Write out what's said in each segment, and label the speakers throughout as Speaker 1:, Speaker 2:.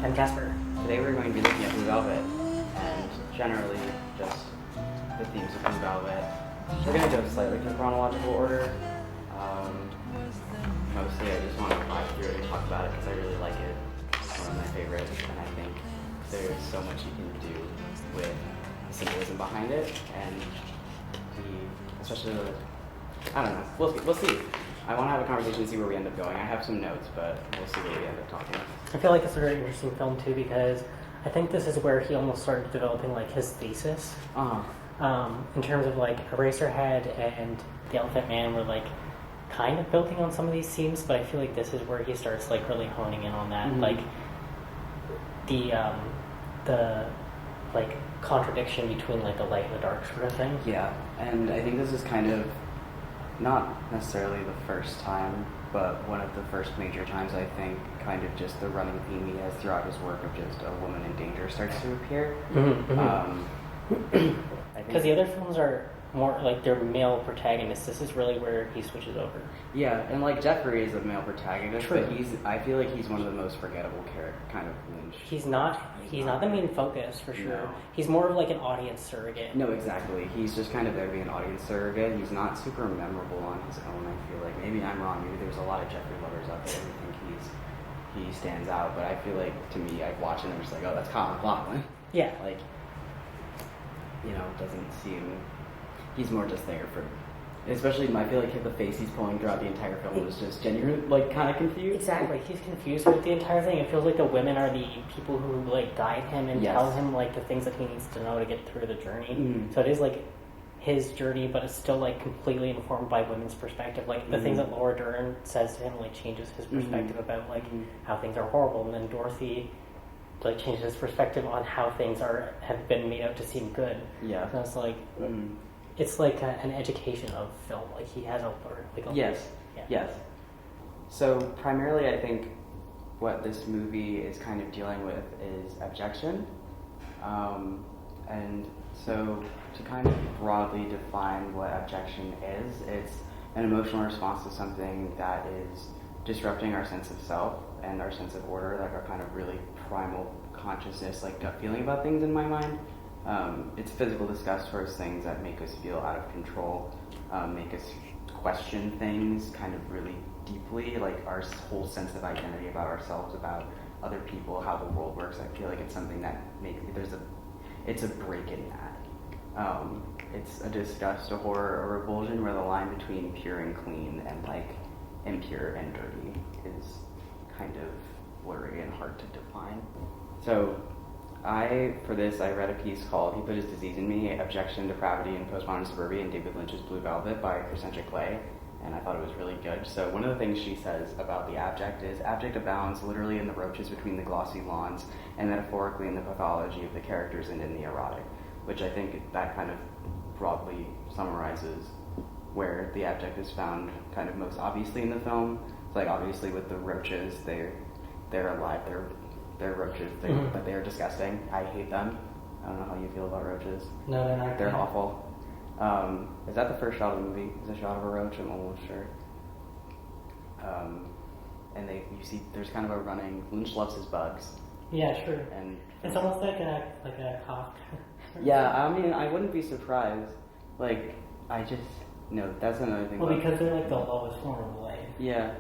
Speaker 1: I'm Jasper.
Speaker 2: Today we're going to be looking at Blue Velvet, and generally just the themes of Blue Velvet. We're going to go slightly in chronological order. Mostly I just want to fly through it and talk about it because I really like it. It's one of my favorites, and I think there's so much you can do with the symbolism behind it, and especially I don't know, we'll see. I want to have a conversation and see where we end up going. I have some notes, but we'll see where we end up talking.
Speaker 1: I feel like it's a very interesting film too because I think this is where he almost started developing like his thesis. In terms of like Eraserhead and The Elephant Man were like kind of building on some of these themes, but I feel like this is where he starts like really honing in on that, like the like contradiction between like the light and the dark sort of thing.
Speaker 2: Yeah, and I think this is kind of not necessarily the first time, but one of the first major times I think kind of just the running theme he has throughout his work of just a woman in danger starts to appear.
Speaker 1: Because the other films are more like they're male protagonists. This is really where he switches over.
Speaker 2: Yeah, and like Jeffrey is a male protagonist,
Speaker 1: True.
Speaker 2: But I feel like he's one of the most forgettable kind of Lynch.
Speaker 1: He's not the main focus for sure.
Speaker 2: No.
Speaker 1: He's more of like an audience surrogate.
Speaker 2: No, exactly. He's just kind of there to be an audience surrogate. He's not super memorable on his own, I feel like. Maybe I'm wrong. Maybe there's a lot of Jeffrey lovers out there who think he stands out, but I feel like, to me, I watch it and I'm just like, oh, that's Colin McLaughlin.
Speaker 1: Yeah.
Speaker 2: Like, doesn't seem... He's more just there for... Especially, I feel like the face he's pulling throughout the entire film was just genuine, like, kind of confused.
Speaker 1: Exactly. He's confused with the entire thing. It feels like the women are the people who, like, guide him and tell him, like, the things that he needs to know to get through the journey. So it is, like, his journey, but it's still, like, completely informed by women's perspective. Like, the things that Laura Dern says to him, like, changes his perspective about, like, how things are horrible. And then Dorothy, like, changes his perspective on how things have been made out to seem good.
Speaker 2: Yeah.
Speaker 1: So it's, like... It's like an education of film. Like he has a
Speaker 2: yes. So primarily, I think what this movie is kind of dealing with is abjection, and so to kind of broadly define what abjection is, it's an emotional response to something that is disrupting our sense of self and our sense of order, like our kind of really primal consciousness, like gut feeling about things in my mind. It's physical disgust towards things that make us feel out of control, make us question things kind of really deeply, like our whole sense of identity about ourselves, about other people, how the world works. I feel like it's something that it's a break in that. It's a disgust, a horror, a revulsion where the line between pure and clean and like impure and dirty is kind of blurry and hard to define. So for this, I read a piece called He Put His Disease in Me, Abjection, Depravity, and Postmodern Suburbia in David Lynch's Blue Velvet by Crescentia Clay, and I thought it was really good. So one of the things she says about the abject is, abject abounds literally in the roaches between the glossy lawns and metaphorically in the pathology of the characters and in the erotic, which I think that kind of broadly summarizes where the abject is found kind of most obviously in the film. It's like obviously with the roaches, they're alive, they're roaches, but they're disgusting. I hate them. I don't know how you feel about roaches.
Speaker 1: No, they're not.
Speaker 2: They're awful. Is that the first shot of the movie? Is a shot of a roach? I'm almost sure. And you see there's kind of a running... Lynch loves his bugs.
Speaker 1: Yeah, sure.
Speaker 2: And
Speaker 1: it's almost like a cough.
Speaker 2: Yeah, I mean, I wouldn't be surprised. Like, no, that's another thing.
Speaker 1: Well, because they're like the lowest form of life.
Speaker 2: Yeah.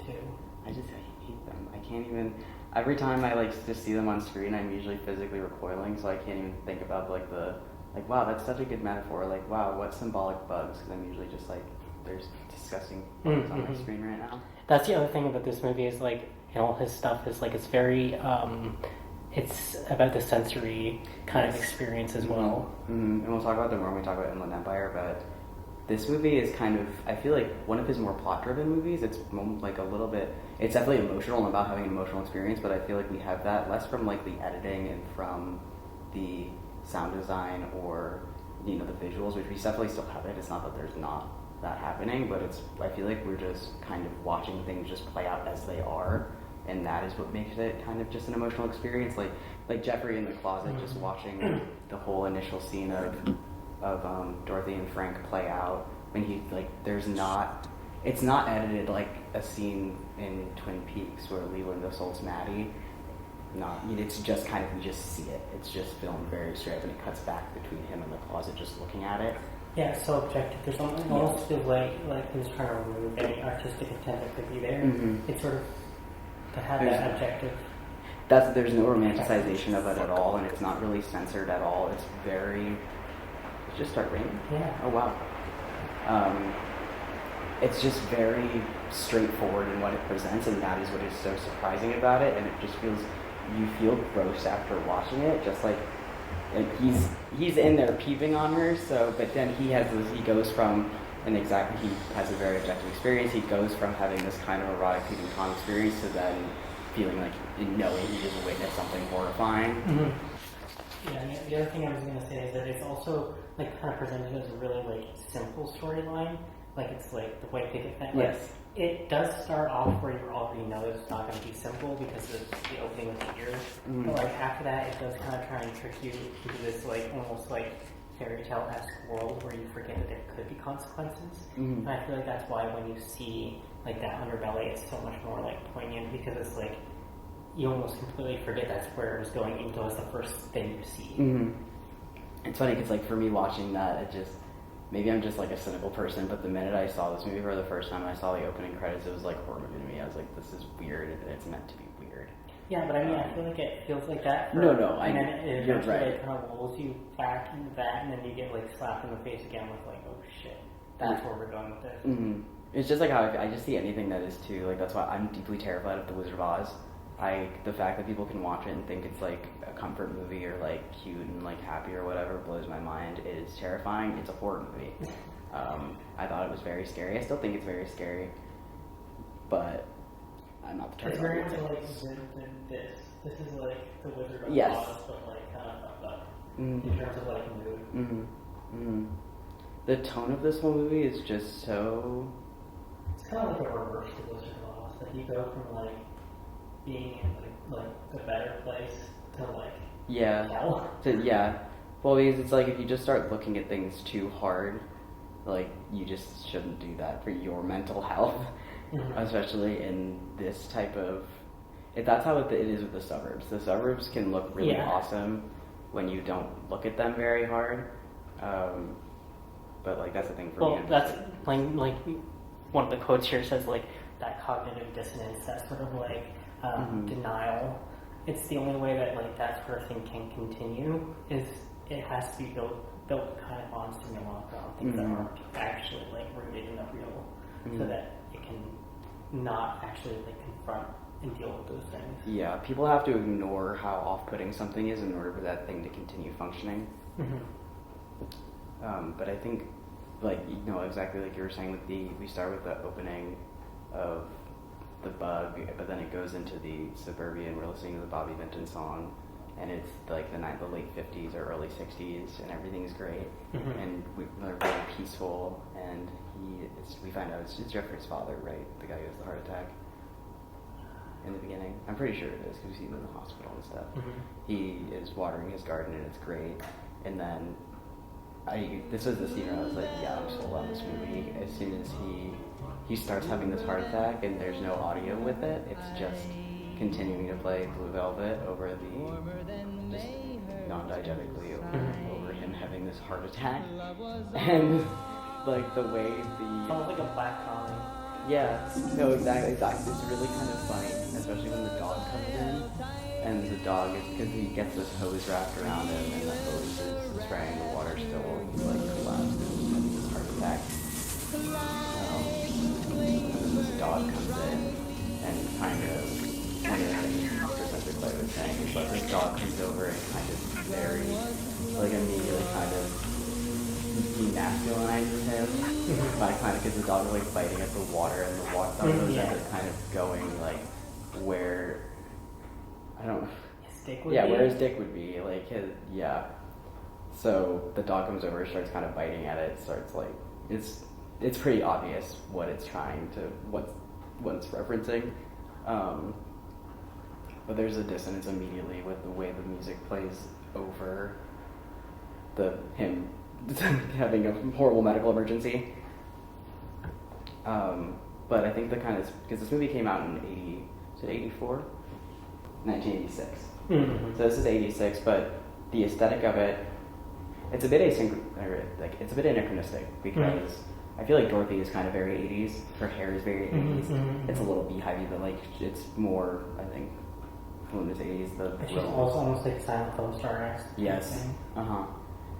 Speaker 1: Too.
Speaker 2: I hate them. I can't even... Every time I just see them on screen, I'm usually physically recoiling, so I can't even think about wow, that's such a good metaphor. Like, wow, what symbolic bugs? Because I'm usually just like, there's disgusting bugs on my screen right now.
Speaker 1: That's the other thing about this movie is like, all his stuff is like, it's very, it's about the sensory kind of experience as well.
Speaker 2: And we'll talk about them more when we talk about Inland Empire, but this movie is kind of, I feel like one of his more plot-driven movies. It's like a little bit, it's definitely emotional and about having an emotional experience, but I feel like we have that less from like the editing and from the sound design or, the visuals, which we definitely still have it. It's not that there's not that happening, but I feel like we're just kind of watching things just play out as they are, and that is what makes it kind of just an emotional experience. Like Jeffrey in the closet, just watching the whole initial scene of Dorothy and Frank play out when it's not edited like a scene in Twin Peaks where Leland assaults Maddie. not, I mean, it's just kind of, we just see it. It's just filmed very straight up, and it cuts back between him and the closet just looking at it.
Speaker 1: Yeah, it's so objective. There's something almost feels like he's trying to remove any artistic intent that could be there. Mm-hmm. It's sort of to have that objective.
Speaker 2: There's no romanticization of it at all, and it's not really censored at all. It's very... It just start raining?
Speaker 1: Yeah.
Speaker 2: Oh, wow. It's just very straightforward in what it presents, and that is what is so surprising about it, and it just feels... You feel gross after watching it, just like he's in there peeping on her, so, but then he goes from... And exactly, he has a very objective experience. He goes from having this kind of erotic peeping Tom experience to then feeling like, knowing he just witnessed something horrifying.
Speaker 1: Mm-hmm. Yeah, and the other thing I was going to say is that it's also like kind of presented as a really like simple storyline. Like it's like the white picket fence. Like,
Speaker 2: yes.
Speaker 1: It does start off where you already know it's not going to be simple because of the opening with the ears. Mm-hmm. But like after that, it does kind of try and trick you into this like almost like fairy tale-esque world where you forget that there could be consequences. Mm-hmm. And I feel like that's why when you see like that underbelly, it's so much more like poignant because it's like you almost completely forget that's where it was going until it's the first thing you see.
Speaker 2: Mm-hmm. It's funny because like for me watching that, it just, maybe I'm just like a cynical person, but the minute I saw this movie for the first time, I saw the opening credits, it was like horror movie to me. I was like, this is weird, and it's meant to be weird.
Speaker 1: Yeah, but I mean, I feel like it feels like that.
Speaker 2: And then it
Speaker 1: you're right. Like, kind of rolls you back into that, and then you get like slapped in the face again with like, oh shit, that's where we're going with this.
Speaker 2: Mm-hmm. It's just like how I just see anything that is too, like that's why I'm deeply terrified of The Wizard of Oz. The fact that people can watch it and think it's like a comfort movie or like cute and like happy or whatever blows my mind. It is terrifying. It's a horror movie. I thought it was very scary. I still think it's very scary, but I'm not the target.
Speaker 1: It's very much like this. This is like The Wizard of Oz, but like kind of fucked up in terms of like mood.
Speaker 2: Mm-hmm. Mm-hmm. The tone of this whole movie is just so...
Speaker 1: It's kind of like a reverse to Wizard of Oz. That you go from like being in like the better place to like hell. Well, because it's like if you just start looking at things too hard, like you just shouldn't do that for your mental health, especially in this type of... That's how it is with the suburbs. The suburbs can look really awesome when you don't look at them very hard. But like that's the thing for me. Well, that's like one of the quotes here says like that cognitive dissonance, that sort of like denial. It's the only way that like that sort of thing can continue. Is it has to be built kind of on simulacra, things that aren't actually like rooted in the real, so that it can not actually like confront and deal with those things.
Speaker 2: Yeah, people have to ignore how off-putting something is in order for that thing to continue functioning. But I think, like, exactly like you were saying with we start with the opening of the bug, but then it goes into the suburbia and we're listening to the Bobby Vinton song, and it's like the late 50s or early 60s, and everything's great, and we're very peaceful, and we find out it's Jeffrey's father, right? The guy who has the heart attack in the beginning. I'm pretty sure it is because we see him in the hospital and stuff. He is watering his garden and it's great, and then this was the scene where I was like, yeah, I'm sold on this movie. As soon as he starts having this heart attack and there's no audio with it, it's just continuing to play Blue Velvet over just non-diegetically over him having this heart attack. And like the way
Speaker 1: almost like a black comedy.
Speaker 2: Yeah, no, exactly. It's really kind of funny, especially when the dog comes in, and the dog is, because he gets this hose wrapped around him, and the hose is spraying the water still, like, collapsed and having this heart attack. And this dog comes in, and kind of, one of the things Professor Clay was saying is that this dog comes over and kind of very, like, immediately kind of demasculinizes him by kind of, because the dog is like biting at the water, and the dog goes at it kind of going like where, I don't know.
Speaker 1: His dick would be?
Speaker 2: Where his dick would be, like so the dog comes over, starts kind of biting at it, starts like, it's pretty obvious what it's trying to, what it's referencing, but there's a dissonance immediately with the way the music plays over him having a horrible medical emergency. But I think because this movie came out in 84? 1986.
Speaker 1: Mm-hmm.
Speaker 2: So this is 86, but the aesthetic of it, it's a bit it's a bit anachronistic because I feel like Dorothy is kind of very 80s. Her hair is very 80s.
Speaker 1: Mm-hmm.
Speaker 2: It's a little beehivey, but like it's more, I think, from the 80s.
Speaker 1: She's also almost like a silent film star.
Speaker 2: Yes.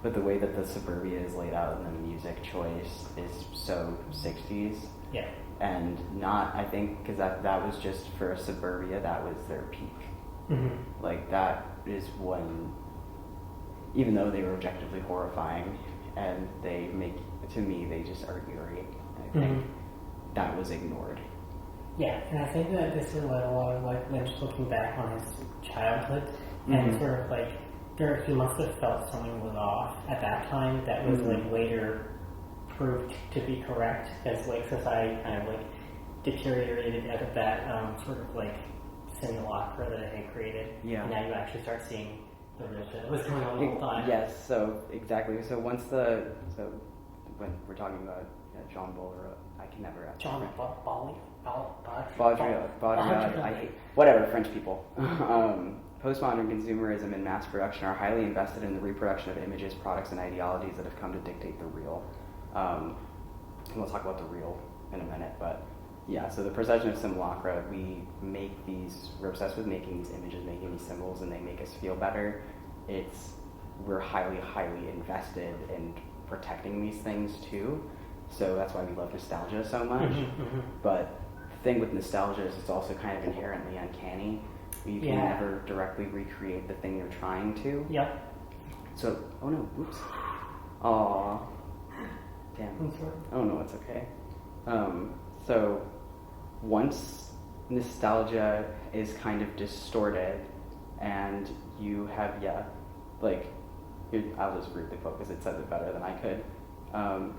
Speaker 2: But the way that the suburbia is laid out and the music choice is so 60s.
Speaker 1: Yeah.
Speaker 2: And not, I think, because that was just for suburbia, that was their peak.
Speaker 1: Mm-hmm.
Speaker 2: Like, that is when, even though they were objectively horrifying, and they make, to me, they just are eerie. I think that was ignored.
Speaker 1: Yeah, and I think that this is what a lot of like Lynch looking back on his childhood and sort of like he must have felt something was off at that time that was like later proved to be correct as like society kind of like deteriorated out of that sort of like simulacra that it had created.
Speaker 2: Yeah.
Speaker 1: And now you actually start seeing the real shit that was going on the whole time.
Speaker 2: Yes, so exactly. So when we're talking about John Bull, I can never ask.
Speaker 1: John
Speaker 2: Baudrillard, I hate whatever French people. Postmodern consumerism and mass production are highly invested in the reproduction of images, products, and ideologies that have come to dictate the real. And we'll talk about the real in a minute, but yeah, so the procession of simulacra, we're obsessed with making these images, making these symbols, and they make us feel better. We're highly, highly invested in protecting these things too. So that's why we love nostalgia so much. But the thing with nostalgia is it's also kind of inherently uncanny. You can never directly recreate the thing you're trying to.
Speaker 1: Yep.
Speaker 2: So, oh no, oops. Aw. Damn.
Speaker 1: I'm sorry.
Speaker 2: Oh no, it's okay. So, once nostalgia is kind of distorted and you have, I'll just read the quote because it says it better than I could.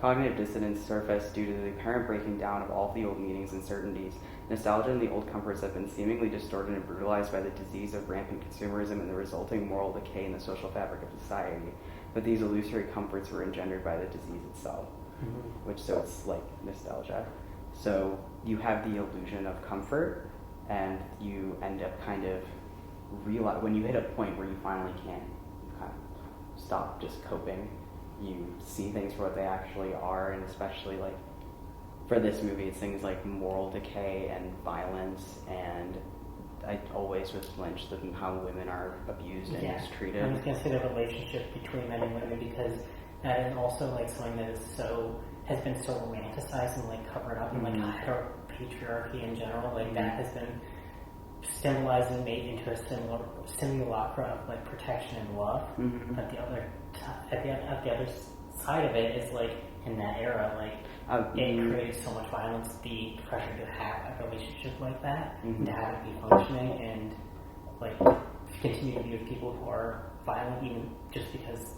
Speaker 2: Cognitive dissonance surfaced due to the apparent breaking down of all the old meanings and certainties. Nostalgia and the old comforts have been seemingly distorted and brutalized by the disease of rampant consumerism and the resulting moral decay in the social fabric of society. But these illusory comforts were engendered by the disease itself, so it's like nostalgia. So you have the illusion of comfort, and you end up kind of when you hit a point where you finally can't kind of stop just coping. You see things for what they actually are, and especially like for this movie, it's things like moral decay and violence, and I always with Lynch, how women are abused and mistreated.
Speaker 1: I'm just gonna say the relationship between men and women because that is also like something that has been so romanticized and like covered up in like patriarchy in general. Like that has been symbolized and made into a simulacra of like protection and love. But the other side of it is like in that era, like it created so much violence, the pressure to have a relationship like that, and to have it be functioning, and like continue to be with people who are violent, even just because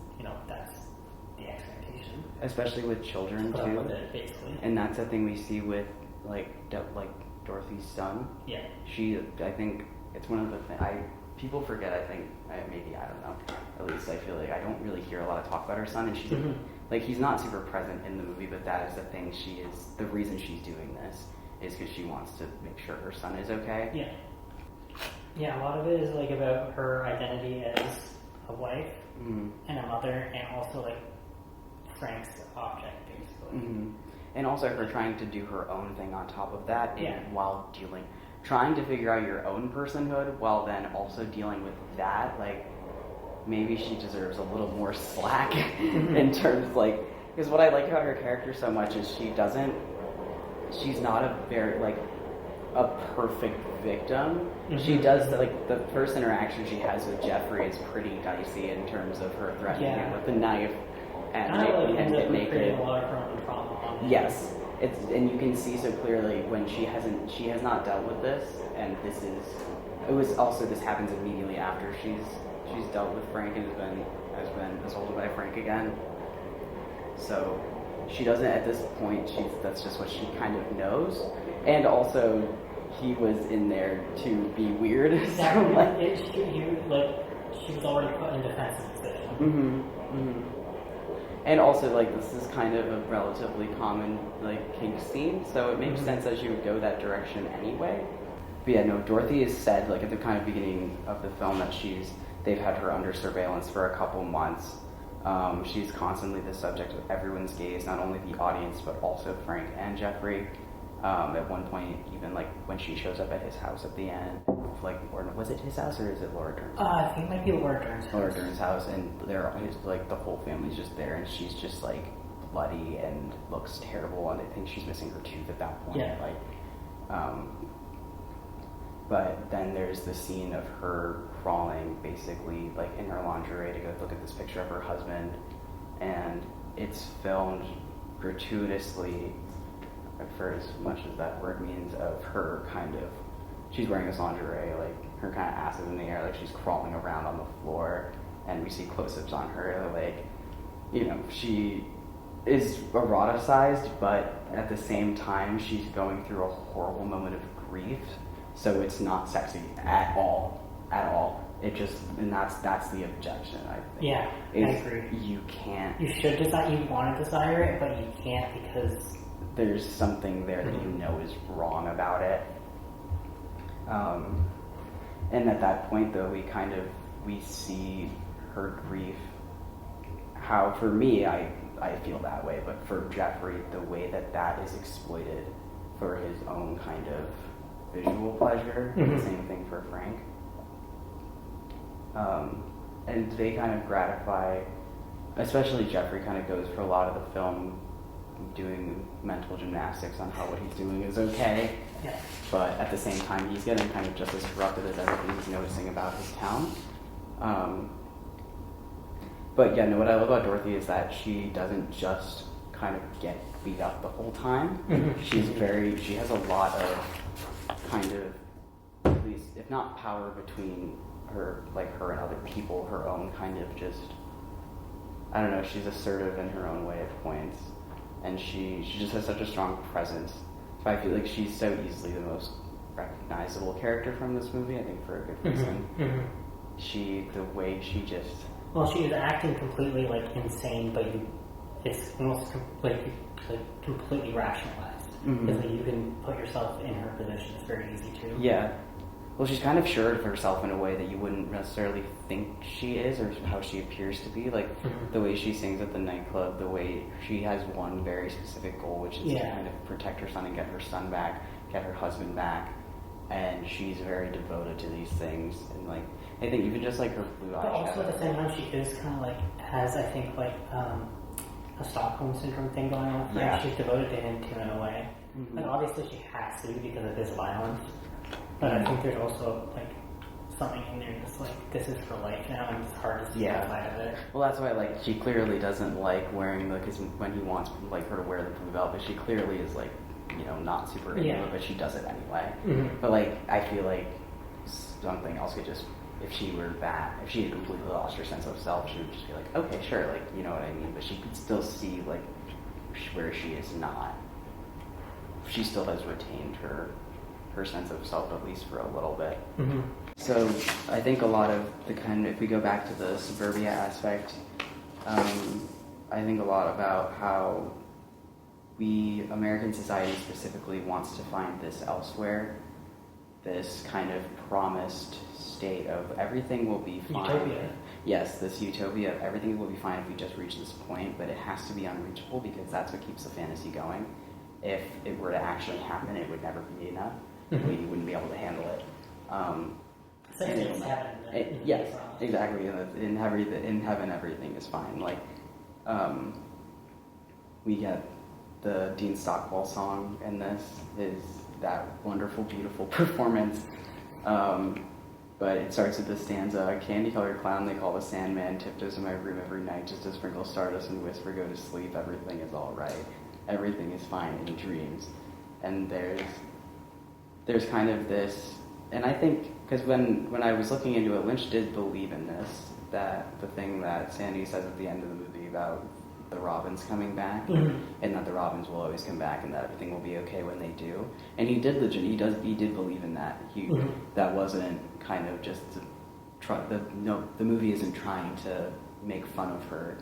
Speaker 1: that's the expectation.
Speaker 2: Especially with children too.
Speaker 1: With it, basically. And
Speaker 2: that's the thing we see with like Dorothy's son.
Speaker 1: Yeah.
Speaker 2: I think it's one of the things people forget. I think maybe I don't know. At least I feel like I don't really hear a lot of talk about her son, and she's like he's not super present in the movie, but that is the thing. The reason she's doing this is because she wants to make sure her son is okay.
Speaker 1: Yeah. Yeah, a lot of it is like about her identity as a wife and a mother, and also like Frank's object, basically.
Speaker 2: And also her trying to do her own thing on top of that, while trying to figure out your own personhood, while then also dealing with that. Like maybe she deserves a little more slack in terms because what I like about her character so much is she's not a very a perfect victim. She does the first interaction she has with Jeffrey is pretty dicey in terms of her threatening him with the knife and making him get naked.
Speaker 1: A lot of her own trauma.
Speaker 2: Yes, and you can see so clearly when she has not dealt with this, and this happens immediately after she's dealt with Frank and has been assaulted by Frank again. So she doesn't at this point. That's just what she kind of knows, and also he was in there to be weird.
Speaker 1: Exactly. She was already put in defensive position.
Speaker 2: And also, this is kind of a relatively common kink scene, so it makes sense that she would go that direction anyway. But yeah, no, Dorothy has said, like, at the kind of beginning of the film that they've had her under surveillance for a couple months. She's constantly the subject of everyone's gaze, not only the audience, but also Frank and Jeffrey. At one point, even, like, when she shows up at his house at the end, like, or was it his house or is it Laura Dern's house?
Speaker 1: I think it might be Laura Dern's house.
Speaker 2: Laura Dern's house, and like, the whole family's just there, and she's just, like, bloody and looks terrible, and I think she's missing her tooth at that point.
Speaker 1: Yeah.
Speaker 2: But then there's the scene of her crawling, basically, like, in her lingerie to go look at this picture of her husband, and it's filmed gratuitously, for as much as that word means, of her kind of, she's wearing this lingerie, like, her kind of ass is in the air, like, she's crawling around on the floor, and we see close-ups on her, like, you know, she is eroticized, but at the same time, she's going through a horrible moment of grief, so it's not sexy at all. It just, and that's the objection, I think.
Speaker 1: Yeah, I agree.
Speaker 2: You can't.
Speaker 1: You should decide, you want to desire it, but you can't because
Speaker 2: there's something there that you know is wrong about it. And at that point, though, we see her grief. How, for me, I feel that way, but for Jeffrey, the way that is exploited for his own kind of visual pleasure, the same thing for Frank. And they kind of gratify, especially Jeffrey kind of goes for a lot of the film doing mental gymnastics on how what he's doing is okay.
Speaker 1: Yeah.
Speaker 2: But at the same time, he's getting kind of just as corrupted as everything he's noticing about his town. But yeah, no, what I love about Dorothy is that she doesn't just kind of get beat up the whole time. She has a lot of kind of, at least, if not power between her and other people, her own kind of just, I don't know, she's assertive in her own way at points. And she just has such a strong presence. So I feel like she's so easily the most recognizable character from this movie, I think for a good reason. The way she just...
Speaker 1: Well, she is acting completely, like, insane, but it's almost like completely rationalized. Because like, you can put yourself in her position. It's very easy to.
Speaker 2: Yeah. Well, she's kind of sure of herself in a way that you wouldn't necessarily think she is, or how she appears to be. Like, the way she sings at the nightclub, the way she has one very specific goal, which is to kind of protect her son and get her son back, get her husband back. And she's very devoted to these things. And, like, I think even just, like, her blue eyes.
Speaker 1: But also at the same time, she is kind of, like, has, I think, like, a Stockholm Syndrome thing going on with her. Yeah. She's devoted to him, too, in a way. Like, obviously she has to because of his violence. But I think there's also, like, something in there that's like, this is for life now, and it's hard to see outside of it.
Speaker 2: Well, that's why, like, she clearly doesn't like wearing the, because when he wants, like, her to wear the blue velvet, she clearly is, like, you know, not super into it, but she does it anyway. But, like, I feel like something else could just, if she had completely lost her sense of self, she would just be like, okay, sure, like, you know what I mean? But she could still see, like, where she is not. She still has retained her sense of self, at least for a little bit. So I think a lot of the kind of, if we go back to the suburbia aspect, I think a lot about how American society specifically wants to find this elsewhere, this kind of promised state of everything will be fine.
Speaker 1: Utopia.
Speaker 2: Yes, this utopia of everything will be fine if we just reach this point, but it has to be unreachable because that's what keeps the fantasy going. If it were to actually happen, it would never be enough. You wouldn't be able to handle it. Yes, exactly. In heaven, everything is fine. Like, we get the Dean Stockwell song, and this is that wonderful, beautiful performance. But it starts with the stanza: "Candy-colored clown they call the Sandman tiptoes in my room every night just to sprinkle stardust and whisper, go to sleep. Everything is all right. Everything is fine in dreams." And there's kind of this, and I think, because when I was looking into it, Lynch did believe in this, that the thing that Sandy says at the end of the movie about the Robins coming back, and that the Robins will always come back, and that everything will be okay when they do. And he did believe in that. That wasn't kind of just the movie isn't trying to make fun of her.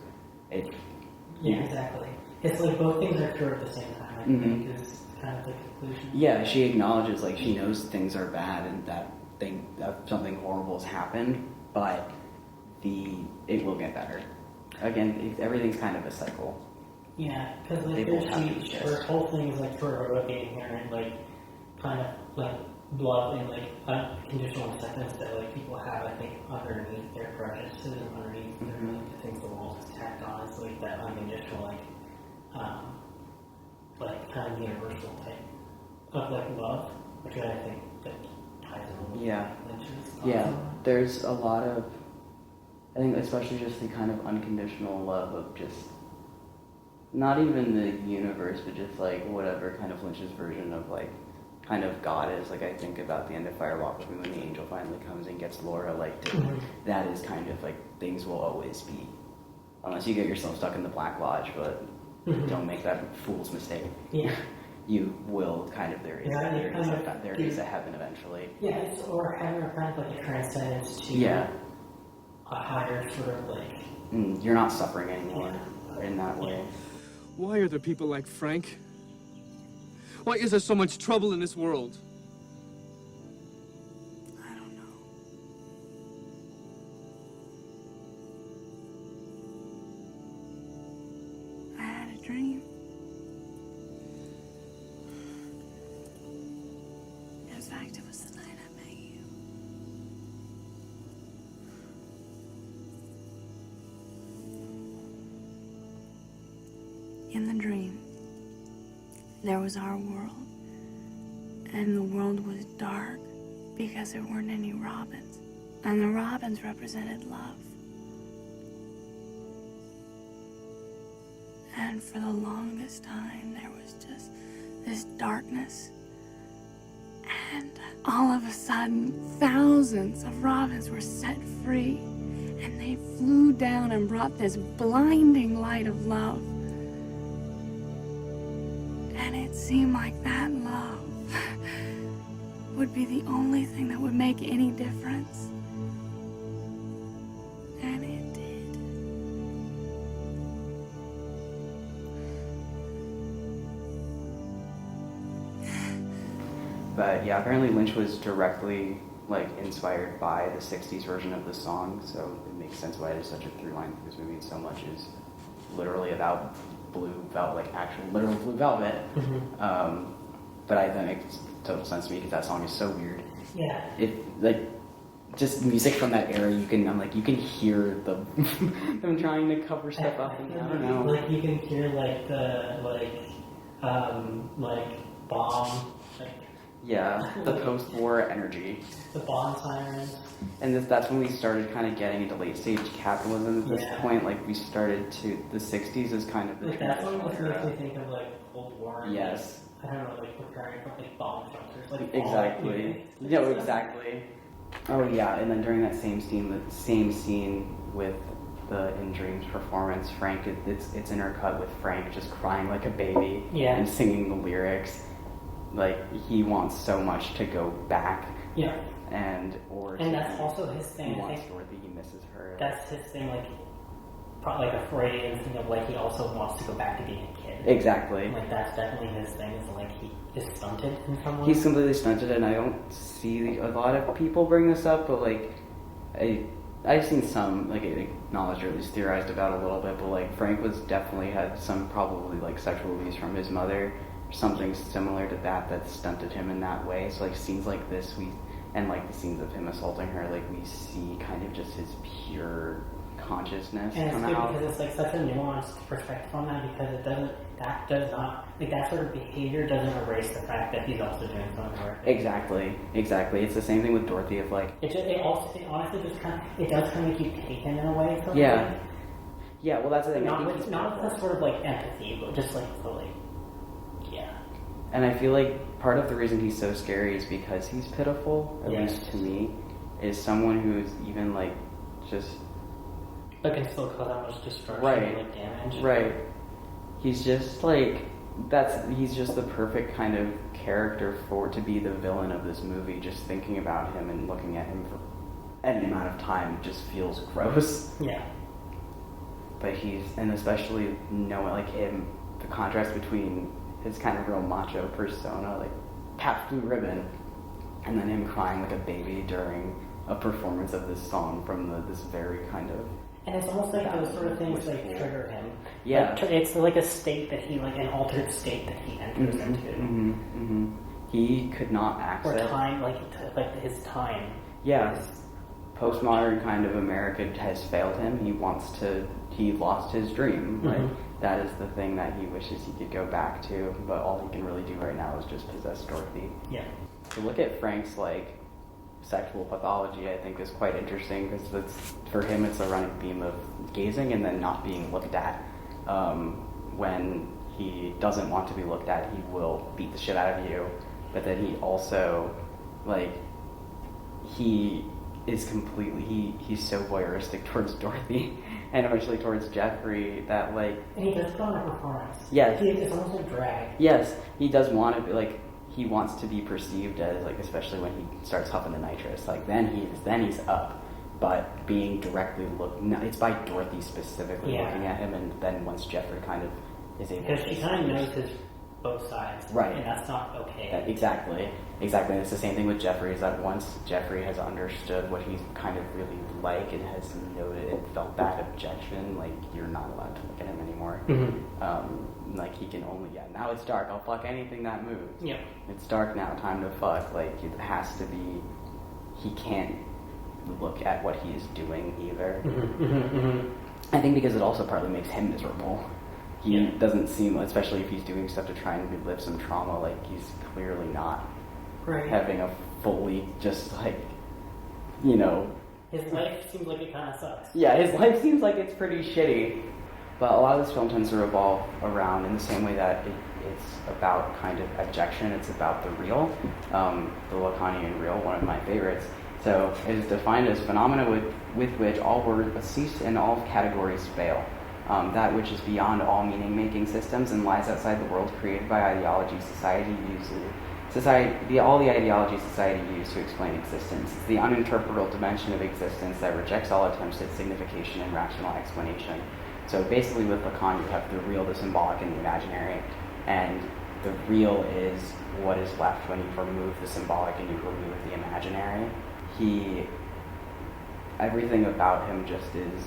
Speaker 1: Exactly. it's like both things are true at the same time. I think is kind of the conclusion.
Speaker 2: Yeah, she acknowledges like she knows things are bad and that something horrible has happened, but it will get better. Again, everything's kind of a cycle.
Speaker 1: Yeah, because like her whole thing is like sort of about the inherent like kind of like love and like unconditional acceptance that like people have, I think, underneath their prejudices and underneath their, like, the things the world has tacked on. It's like that unconditional like kind of universal type of like love, which I think that ties in with Lynch's thoughts.
Speaker 2: Yeah, there's a lot of, I think especially just the kind of unconditional love of just not even the universe, but just like whatever kind of Lynch's version of like kind of God is. Like I think about the end of Firewalk with Me when the angel finally comes and gets Laura, like that is kind of like things will always be. Unless you get yourself stuck in the Black Lodge, but don't make that fool's mistake.
Speaker 1: Yeah.
Speaker 2: You will kind of, there is a heaven eventually.
Speaker 1: Yeah, or heaven or kind of like a transcendence to a higher sort of like...
Speaker 2: you're not suffering anymore in that way.
Speaker 3: Why are there people like Frank? Why is there so much trouble in this world?
Speaker 4: I don't know. I had a dream. In fact, it was the night I met you. In the dream, there was our world, and the world was dark because there weren't any robins, and the robins represented love. And for the longest time, there was just this darkness, and all of a sudden, thousands of robins were set free, and they flew down and brought this blinding light of love. And it seemed like that love would be the only thing that would make any difference. And it did.
Speaker 2: But yeah, apparently Lynch was directly like inspired by the 60s version of the song, so it makes sense why it is such a through line through this movie. So much is literally about blue velvet, like actual literal blue velvet. But that makes total sense to me because that song is so weird.
Speaker 1: Yeah.
Speaker 2: It like just music from that era. You can hear them trying to cover stuff up. And, I don't know.
Speaker 1: Like you can hear like the bomb.
Speaker 2: The post-war energy.
Speaker 1: The bomb sirens.
Speaker 2: And that's when we started kind of getting into late-stage capitalism at this point. Like, we started to... The 60s is kind of the
Speaker 1: like that's when
Speaker 2: transitional
Speaker 1: we
Speaker 2: era.
Speaker 1: first think of, like, Cold War.
Speaker 2: Yes.
Speaker 1: I don't know, like, preparing for, like, bomb shelters. Like,
Speaker 2: Exactly. No, exactly. Oh, yeah, and then during that same scene with the In Dreams performance, Frank, it's intercut with Frank just crying like a baby.
Speaker 1: Yeah.
Speaker 2: And singing the lyrics. Like, he wants so much to go back.
Speaker 1: Yeah.
Speaker 2: And
Speaker 1: that's also his thing.
Speaker 2: He wants Dorothy, he misses her.
Speaker 1: That's his thing, like, probably like a Freudian thing of, like, he also wants to go back to being a kid.
Speaker 2: Exactly.
Speaker 1: Like, that's definitely his thing, is, like, he is stunted in some way.
Speaker 2: He's completely stunted, and I don't see a lot of people bring this up, but, like, I've seen some, like, acknowledged or at least theorized about a little bit, but, like, Frank definitely had some probably, like, sexual abuse from his mother, something similar to that stunted him in that way. So, like, scenes like this, and, like, the scenes of him assaulting her, like, we see kind of just his pure consciousness
Speaker 1: and
Speaker 2: come
Speaker 1: it's good
Speaker 2: out.
Speaker 1: because it's, like, such a nuanced perspective on that, because that sort of behavior doesn't erase the fact that he's also doing something horrific.
Speaker 2: Exactly. It's the same thing with Dorothy of, like...
Speaker 1: It honestly just kind of, it does kind of make you take him in a way.
Speaker 2: Yeah. Yeah, well, that's the thing.
Speaker 1: Not with the sort of, like, empathy, but just, like, the, like, yeah.
Speaker 2: And I feel like part of the reason he's so scary is because he's pitiful, at least to me, is someone who's even, like, just...
Speaker 1: But can still cause that much destruction and, like, damage.
Speaker 2: Right. He's just, like... He's just the perfect kind of character to be the villain of this movie. Just thinking about him and looking at him for any amount of time just feels gross.
Speaker 1: Yeah.
Speaker 2: But and especially knowing, like, him the contrast between his kind of real macho persona, like Pabst Blue Ribbon, and then him crying like a baby during a performance of this song from this very kind of...
Speaker 1: And it's almost like those sort of things like trigger him.
Speaker 2: Yeah.
Speaker 1: Like, it's like a state that he, like an altered state that he enters into.
Speaker 2: He could not access...
Speaker 1: Or time, like his time.
Speaker 2: Yeah. Postmodern kind of America has failed him. He lost his dream. Like, that is the thing that he wishes he could go back to, but all he can really do right now is just possess Dorothy.
Speaker 1: Yeah.
Speaker 2: To look at Frank's, like, sexual pathology, I think is quite interesting, because for him it's a running theme of gazing and then not being looked at. When he doesn't want to be looked at, he will beat the shit out of you, but then he also, like, he is completely, he's so voyeuristic towards Dorothy and eventually towards Jeffrey that, like...
Speaker 1: And he does put on a performance.
Speaker 2: Yeah.
Speaker 1: It's almost a drag.
Speaker 2: Yes, he does want to be, like, he wants to be perceived as, like, especially when he starts huffing the nitrous, like, then he's up. But being directly it's by Dorothy specifically looking at him, and then once Jeffrey kind of is able to...
Speaker 1: Because she kind of knows both sides.
Speaker 2: Right.
Speaker 1: And that's not okay.
Speaker 2: Exactly. And it's the same thing with Jeffrey, is that once Jeffrey has understood what he's kind of really like and has noted and felt that objection, like, you're not allowed to look at him anymore. Like, he can only, now it's dark, I'll fuck anything that moves.
Speaker 1: Yeah.
Speaker 2: It's dark now, time to fuck. Like, it has to be, he can't look at what he is doing either. I think because it also partly makes him miserable. He doesn't seem, especially if he's doing stuff to try and relive some trauma, like, he's clearly not having a fully, just, like, you know...
Speaker 1: His life seems like it kind of sucks.
Speaker 2: Yeah, his life seems like it's pretty shitty. But a lot of this film tends to revolve around, in the same way that it's about kind of abjection, it's about the real, the Lacanian real, one of my favorites. So it is defined as phenomena with which all words cease and all categories fail. That which is beyond all meaning-making systems and lies outside the world created by ideology society uses. All the ideology society used to explain existence. It's the uninterpretable dimension of existence that rejects all attempts at signification and rational explanation. So basically with Lacan, you have the real, the symbolic, and the imaginary. And the real is what is left when you remove the symbolic and you remove the imaginary. Everything about him just is,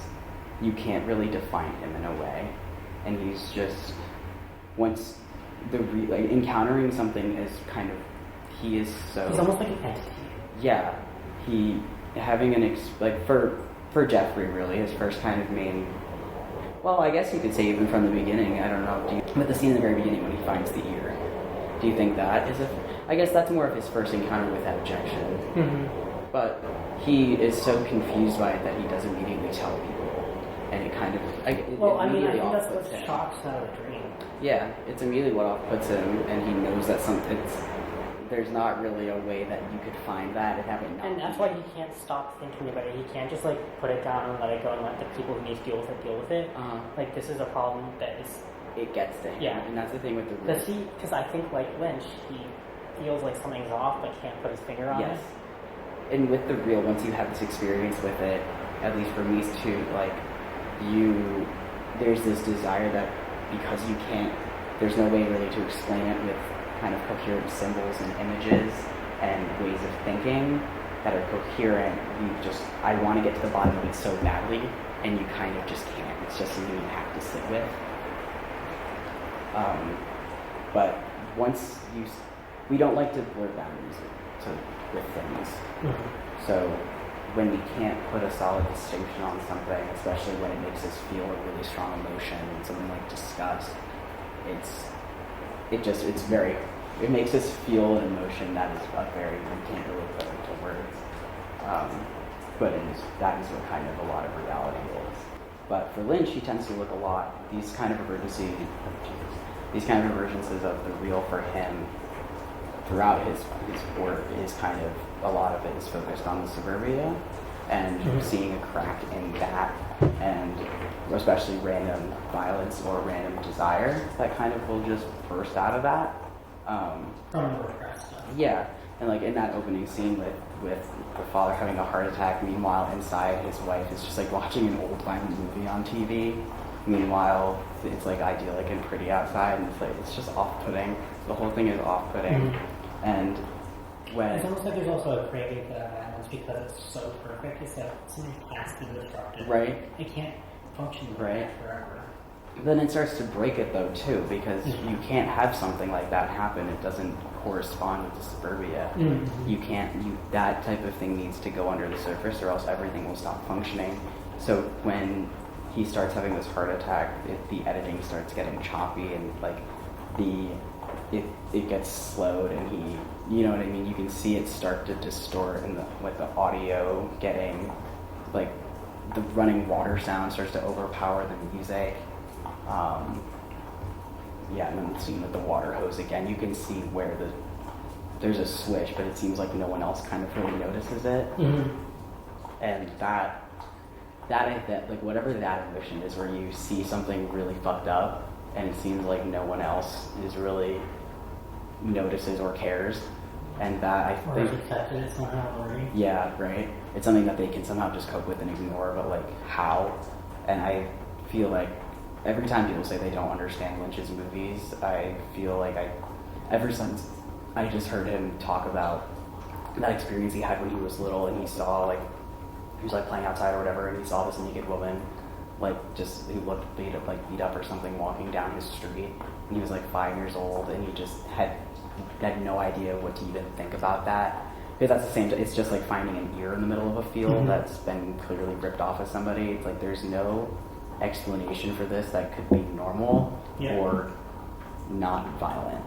Speaker 2: you can't really define him in a way. And he's just, once encountering something is kind of, he is so...
Speaker 1: He's almost like an entity.
Speaker 2: Yeah. For Jeffrey, really, his first kind of main... Well, I guess you could say even from the beginning, I don't know, but the scene in the very beginning when he finds the ear, do you think that is I guess that's more of his first encounter with abjection. But he is so confused by it that he does immediately tell people, and it kind of... I think
Speaker 1: that's what shocks out of the dream.
Speaker 2: Yeah, it's immediately what off-puts him, and he knows that there's not really a way that you could find that and have it not.
Speaker 1: And that's why he can't stop thinking about it. He can't just, like, put it down and let it go and let the people who need to deal with it. Like, this is a problem that is...
Speaker 2: It gets to him. Yeah. And that's the thing with the...
Speaker 1: Because I think, like Lynch, he feels like something's off but can't put his finger on it.
Speaker 2: And with the real, once you have this experience with it, at least for me too, like, there's this desire that because you can't, there's no way really to explain it with kind of coherent symbols and images and ways of thinking that are coherent, I want to get to the bottom of it so badly, and you kind of just can't. It's just something you have to sit with. But once we don't like to blur boundaries with things. So when we can't put a solid distinction on something, especially when it makes us feel a really strong emotion, something like disgust, it makes us feel an emotion that is we can't really put into words. But that is what kind of a lot of reality is. But for Lynch, he tends to look a lot, these kind of emergences of the real for him throughout his work is kind of, a lot of it is focused on the suburbia and seeing a crack in that, and especially random violence or random desire that kind of will just burst out of that.
Speaker 1: From the repressed stuff.
Speaker 2: Yeah, and like in that opening scene with the father having a heart attack, meanwhile inside his wife is just like watching an old violent movie on TV. Meanwhile, it's like idyllic and pretty outside, and it's just off-putting. The whole thing is off-putting, and when
Speaker 1: it's almost like there's also a craving for that balance because it's so perfect. It's that something has to be disrupted.
Speaker 2: Right.
Speaker 1: It can't function
Speaker 2: Right.
Speaker 1: forever.
Speaker 2: Then it starts to break it though too, because you can't have something like that happen. It doesn't correspond with the suburbia. You can't. That type of thing needs to go under the surface, or else everything will stop functioning. So when he starts having this heart attack, the editing starts getting choppy, and like it gets slowed, and you know what I mean. You can see it start to distort, and the audio getting like the running water sound starts to overpower the music. And then the scene with the water hose again, you can see where there's a switch, but it seems like no one else kind of really notices it. And that like whatever that emotion is, where you see something really fucked up, and it seems like no one else is really notices or cares, and that I think
Speaker 1: accepted it somehow, right?
Speaker 2: Yeah, right. It's something that they can somehow just cope with and ignore, but like how? And I feel like every time people say they don't understand Lynch's movies, I feel like ever since I just heard him talk about that experience he had when he was little, and he saw he was like playing outside or whatever, and he saw this naked woman who looked beat up or something walking down his street, and he was like 5 years old, and he just had no idea what to even think about that. Because that's the same, it's just like finding an ear in the middle of a field that's been clearly ripped off of somebody. It's like there's no explanation for this that could be normal or not violent.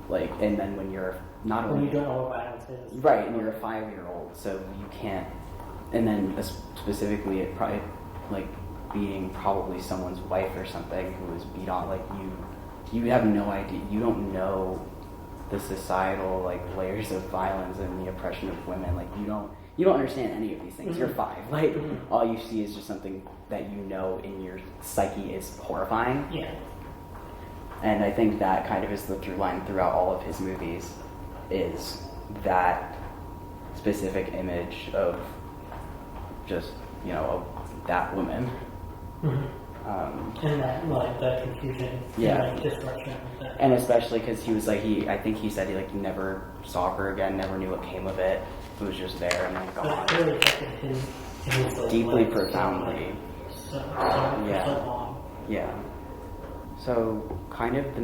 Speaker 2: Like, and then when you're not
Speaker 1: when
Speaker 2: only
Speaker 1: you don't know what violence is,
Speaker 2: right, and you're a 5-year-old, so you can't. And then specifically, it probably like beating probably someone's wife or something who was beat on. Like you have no idea. You don't know the societal like layers of violence and the oppression of women. Like you don't understand any of these things. You're 5. Like all you see is just something that you know in your psyche is horrifying.
Speaker 1: Yeah.
Speaker 2: And I think that kind of is the through line throughout all of his movies, is that specific image of just, of that woman.
Speaker 1: And that, like, the confusion, and, like, disruption.
Speaker 2: And especially because he was like, I think he said he never saw her again, never knew what came of it. It was just there and then gone.
Speaker 1: But it really affected his
Speaker 2: deeply,
Speaker 1: life,
Speaker 2: profoundly.
Speaker 1: So long.
Speaker 2: Yeah. So, kind of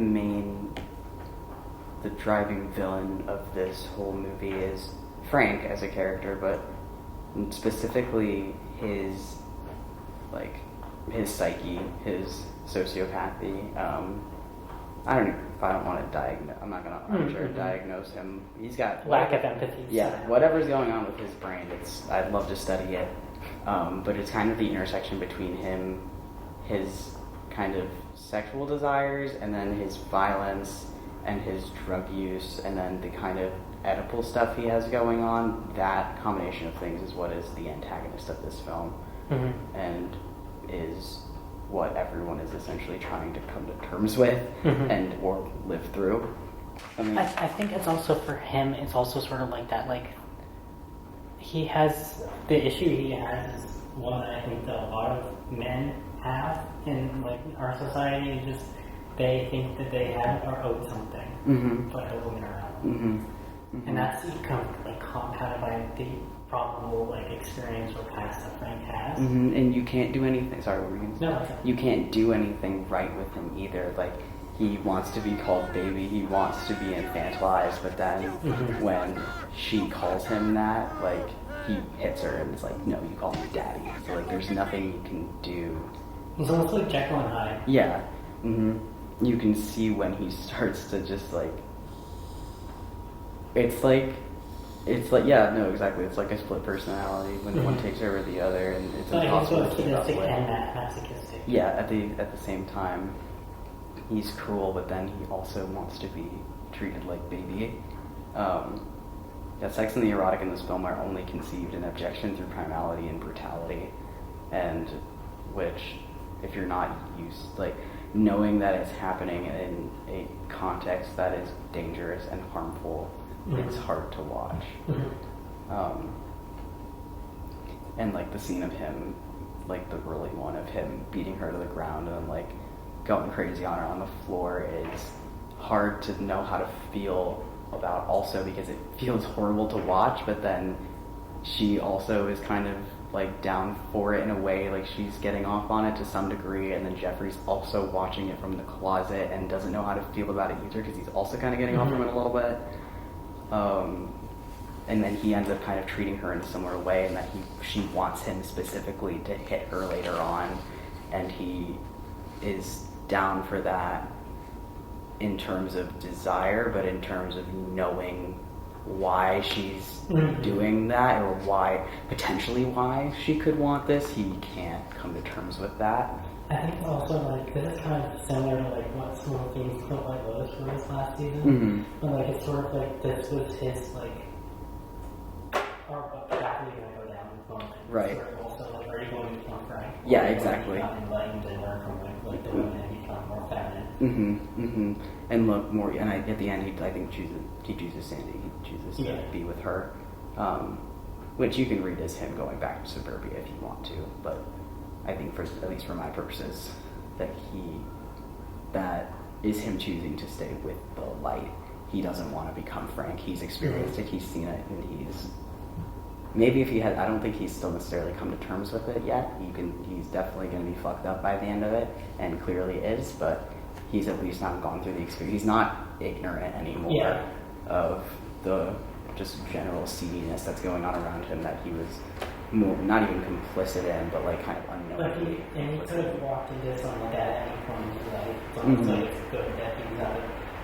Speaker 2: the driving villain of this whole movie is Frank as a character, but specifically his psyche, his sociopathy. I don't want to diagnose. I'm sure diagnose him. He's got
Speaker 1: lack of empathy.
Speaker 2: Yeah, whatever's going on with his brain, I'd love to study it. But it's kind of the intersection between his kind of sexual desires, and then his violence and his drug use, and then the kind of Oedipal stuff he has going on. That combination of things is what is the antagonist of this film, and is what everyone is essentially trying to come to terms with and or live through.
Speaker 1: I think it's also for him, it's also sort of like that, like, he has, the issue he has is one that I think that a lot of men have in, like, our society, is just, they think that they have or owe something, but a woman around. And that's kind of, like, compounded by the probable, like, experience or past that Frank has.
Speaker 2: And you can't do anything, sorry, what were you going to say?
Speaker 1: No, okay.
Speaker 2: You can't do anything right with him either. Like, he wants to be called baby, he wants to be infantilized, but then when she calls him that, like, he hits her and it's like, no, you call me daddy. So, like, there's nothing you can do.
Speaker 1: He's almost like Jekyll and Hyde.
Speaker 2: Yeah. You can see when he starts to just, like, it's like, yeah, no, exactly. It's like a split personality when one takes over the other, and it's impossible to keep up with.
Speaker 1: And masochistic.
Speaker 2: Yeah, at the same time, he's cruel, but then he also wants to be treated like baby. Sex and the erotic in this film are only conceived in objection through primality and brutality, and which, if you're not used, like, knowing that it's happening in a context that is dangerous and harmful, it's hard to watch. And like the scene of him like the early one of him beating her to the ground and then like going crazy on her on the floor is hard to know how to feel about, also because it feels horrible to watch, but then she also is kind of like down for it in a way, like she's getting off on it to some degree, and then Jeffrey's also watching it from the closet and doesn't know how to feel about it either because he's also kind of getting off from it a little bit. And then he ends up kind of treating her in a similar way, and that she wants him specifically to hit her later on, and he is down for that in terms of desire, but in terms of knowing why she's doing that, or potentially why she could want this, he can't come to terms with that.
Speaker 1: I think also, like, this is kind of similar to, like, what some of the things Clint White Lotus released last season. But, like, it's sort of like, this was his, like, or exactly going to go down in film.
Speaker 2: Right.
Speaker 1: Sort of also, like, are you going to become Frank?
Speaker 2: Yeah, exactly.
Speaker 1: And letting to learn from, like, the women and become more feminine.
Speaker 2: And look more, and at the end, I think he chooses Sandy. He chooses to be with her, which you can read as him going back to suburbia if you want to. But I think, at least for my purposes, that is him choosing to stay with the light. He doesn't want to become Frank. He's experienced it. He's seen it, and maybe if he had, I don't think he's still necessarily come to terms with it yet. He's definitely going to be fucked up by the end of it, and clearly is, but he's at least not gone through the experience. He's not ignorant anymore of the just general seediness that's going on around him that he was not even complicit in, but like kind of unknowingly.
Speaker 1: But he could have walked into something like that at any point in his life. So it's good that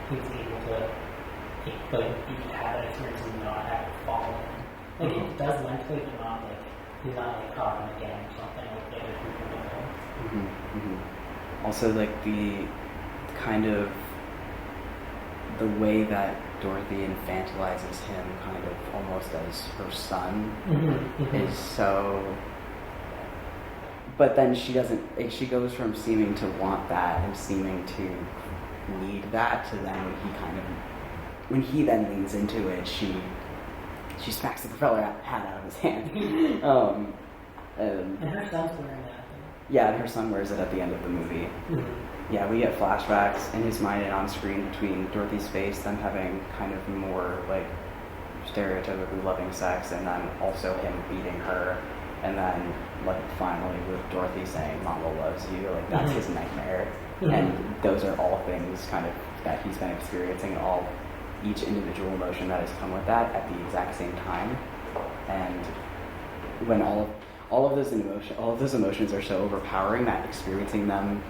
Speaker 1: he's able to have that experience and not have to follow him. Like, it does mentally, but not like, he's not like caught in a gang or something like the other people do.
Speaker 2: Also, like, the kind of the way that Dorothy infantilizes him kind of almost as her son is so, but then she goes from seeming to want that and seeming to need that to then when he then leans into it, she smacks the propeller hat out of his hand.
Speaker 1: And her son's wearing that.
Speaker 2: Yeah, and her son wears it at the end of the movie. Yeah, we get flashbacks in his mind and on screen between Dorothy's face, them having kind of more like stereotypically loving sex, and then also him beating her, and then like finally with Dorothy saying "Mama loves you," like that's his nightmare. And those are all things kind of that he's been experiencing, each individual emotion that has come with that at the exact same time. And when all of those emotions are so overpowering that experiencing them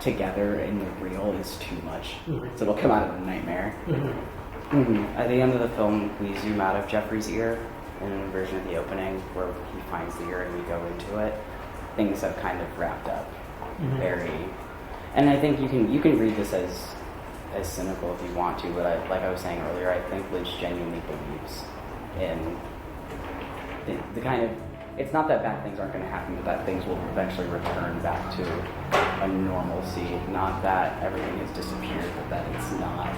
Speaker 2: together in the real is too much. So it'll come out of the nightmare. At the end of the film, we zoom out of Jeffrey's ear in a version of the opening where he finds the ear and we go into it. Things have kind of wrapped up and I think you can read this as cynical if you want to, but like I was saying earlier, I think Lynch genuinely believes in the kind of, it's not that bad things aren't going to happen, but that things will eventually return back to a normalcy. Not that everything has disappeared, but that it's not.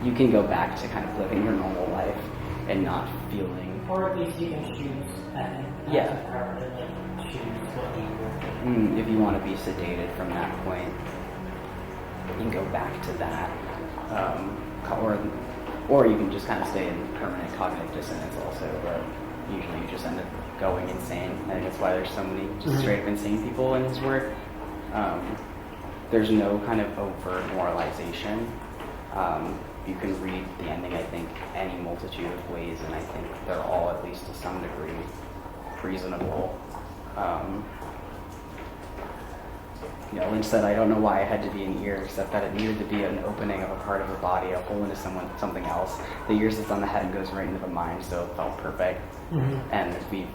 Speaker 2: You can go back to kind of living your normal life and not feeling.
Speaker 1: Or at least you can choose. Power to like choose what you want.
Speaker 2: If you want to be sedated from that point, you can go back to that. Or you can just kind of stay in permanent cognitive dissonance also, but usually you just end up going insane. I think that's why there's so many just straight up insane people in his work. There's no kind of overt moralization. You can read the ending, I think, any multitude of ways, and I think they're all, at least to some degree, reasonable. Lynch said, I don't know why it had to be an ear, except that it needed to be an opening of a part of the body, a hole into something else. The ear sits on the head and goes right into the mind, so it felt perfect. And we,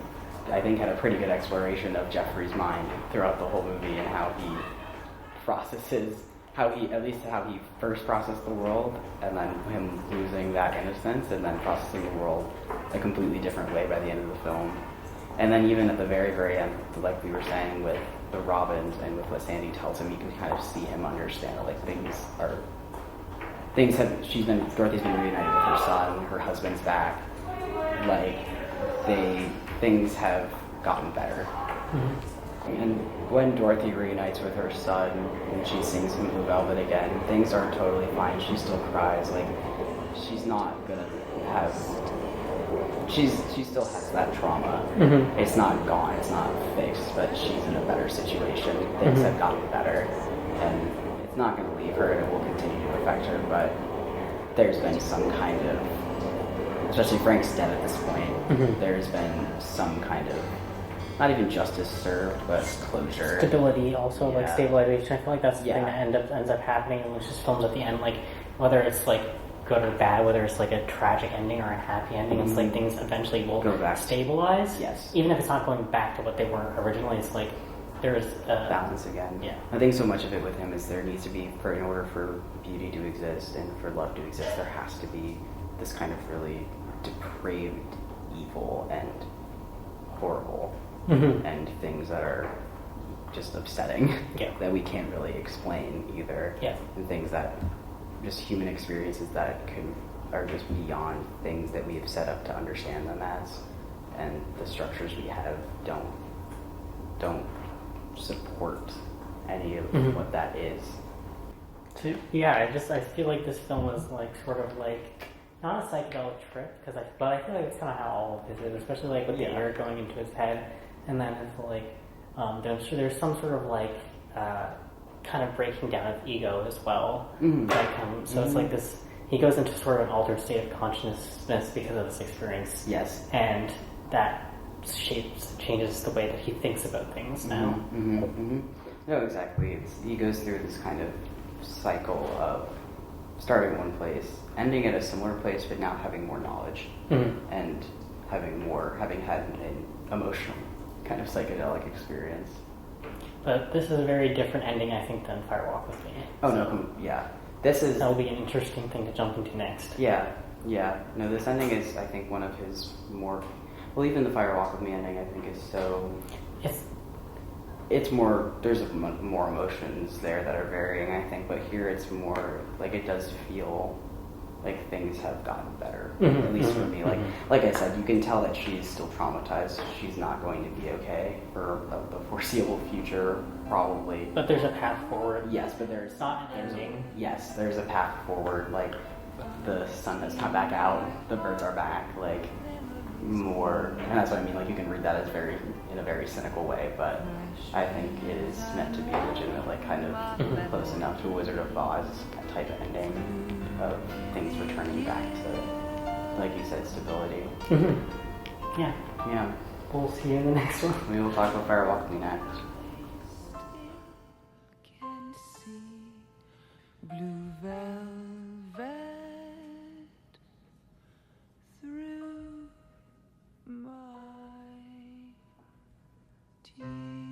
Speaker 2: I think, had a pretty good exploration of Jeffrey's mind throughout the whole movie and how he processes, how he first processed the world, and then him losing that innocence, and then processing the world a completely different way by the end of the film. And then even at the very, very end, like we were saying with the Robins and with what Sandy tells him, you can kind of see him understand that like Dorothy's been reunited with her son, her husband's back, like things have gotten better. And when Dorothy reunites with her son and she sings him Blue Velvet again, things aren't totally fine. She still cries. Like, she's not gonna have... She still has that trauma. Mm-hmm. It's not gone, it's not fixed, but she's in a better situation. Things have gotten better. And it's not gonna leave her, and it will continue to affect her, but there's been some kind of... Especially Frank's dead at this point. There's been some kind of... Not even justice served, but closure.
Speaker 1: Stability, also, like stabilization. I feel like that's the thing that ends up happening in Lucius films at the end. Like, whether it's like good or bad, whether it's like a tragic ending or a happy ending, it's like things eventually will stabilize.
Speaker 2: Yes.
Speaker 1: Even if it's not going back to what they were originally, it's like there's a
Speaker 2: balance again.
Speaker 1: Yeah.
Speaker 2: I think so much of it with him is there needs to be, in order for beauty to exist and for love to exist, there has to be this kind of really depraved evil and horrible. And things that are just upsetting that we can't really explain either. And things that just human experiences that are just beyond things that we have set up to understand them as, and the structures we have don't support any of what that is.
Speaker 1: I feel like this film was like sort of like not a psychedelic trip, but I feel like it's kind of how all of this is, especially like with the air going into his head. And then it's like, there's some sort of like, kind of breaking down of ego as well. So it's like this, he goes into sort of an altered state of consciousness because of this experience.
Speaker 2: Yes.
Speaker 1: And that changes the way that he thinks about things now.
Speaker 2: No, exactly. He goes through this kind of cycle of starting one place, ending at a similar place, but now having more knowledge and having had an emotional kind of psychedelic experience.
Speaker 1: But this is a very different ending, I think, than Fire Walk with Me.
Speaker 2: Oh, no, yeah. That'll
Speaker 1: be an interesting thing to jump into next.
Speaker 2: Yeah. No, this ending is, I think, one of his more... Well, even the Fire Walk with Me ending, I think, is so... It's more... There's more emotions there that are varying, I think, but here it's more... Like, it does feel like things have gotten better, at least for me. Like I said, you can tell that she's still traumatized. She's not going to be okay for the foreseeable future, probably.
Speaker 1: But there's a path forward.
Speaker 2: Yes, but there's
Speaker 1: not an ending.
Speaker 2: Yes, there's a path forward. Like, the sun has come back out, the birds are back, like, more, and that's what I mean, like, you can read that as in a very cynical way, but I think it is meant to be a legitimate, like, kind of close enough to a Wizard of Oz type of ending of things returning back to, like you said, stability. Yeah.
Speaker 1: We'll see you in the next one.
Speaker 2: We will talk about Fire Walk with Me next.
Speaker 5: Can see blue velvet through my tears.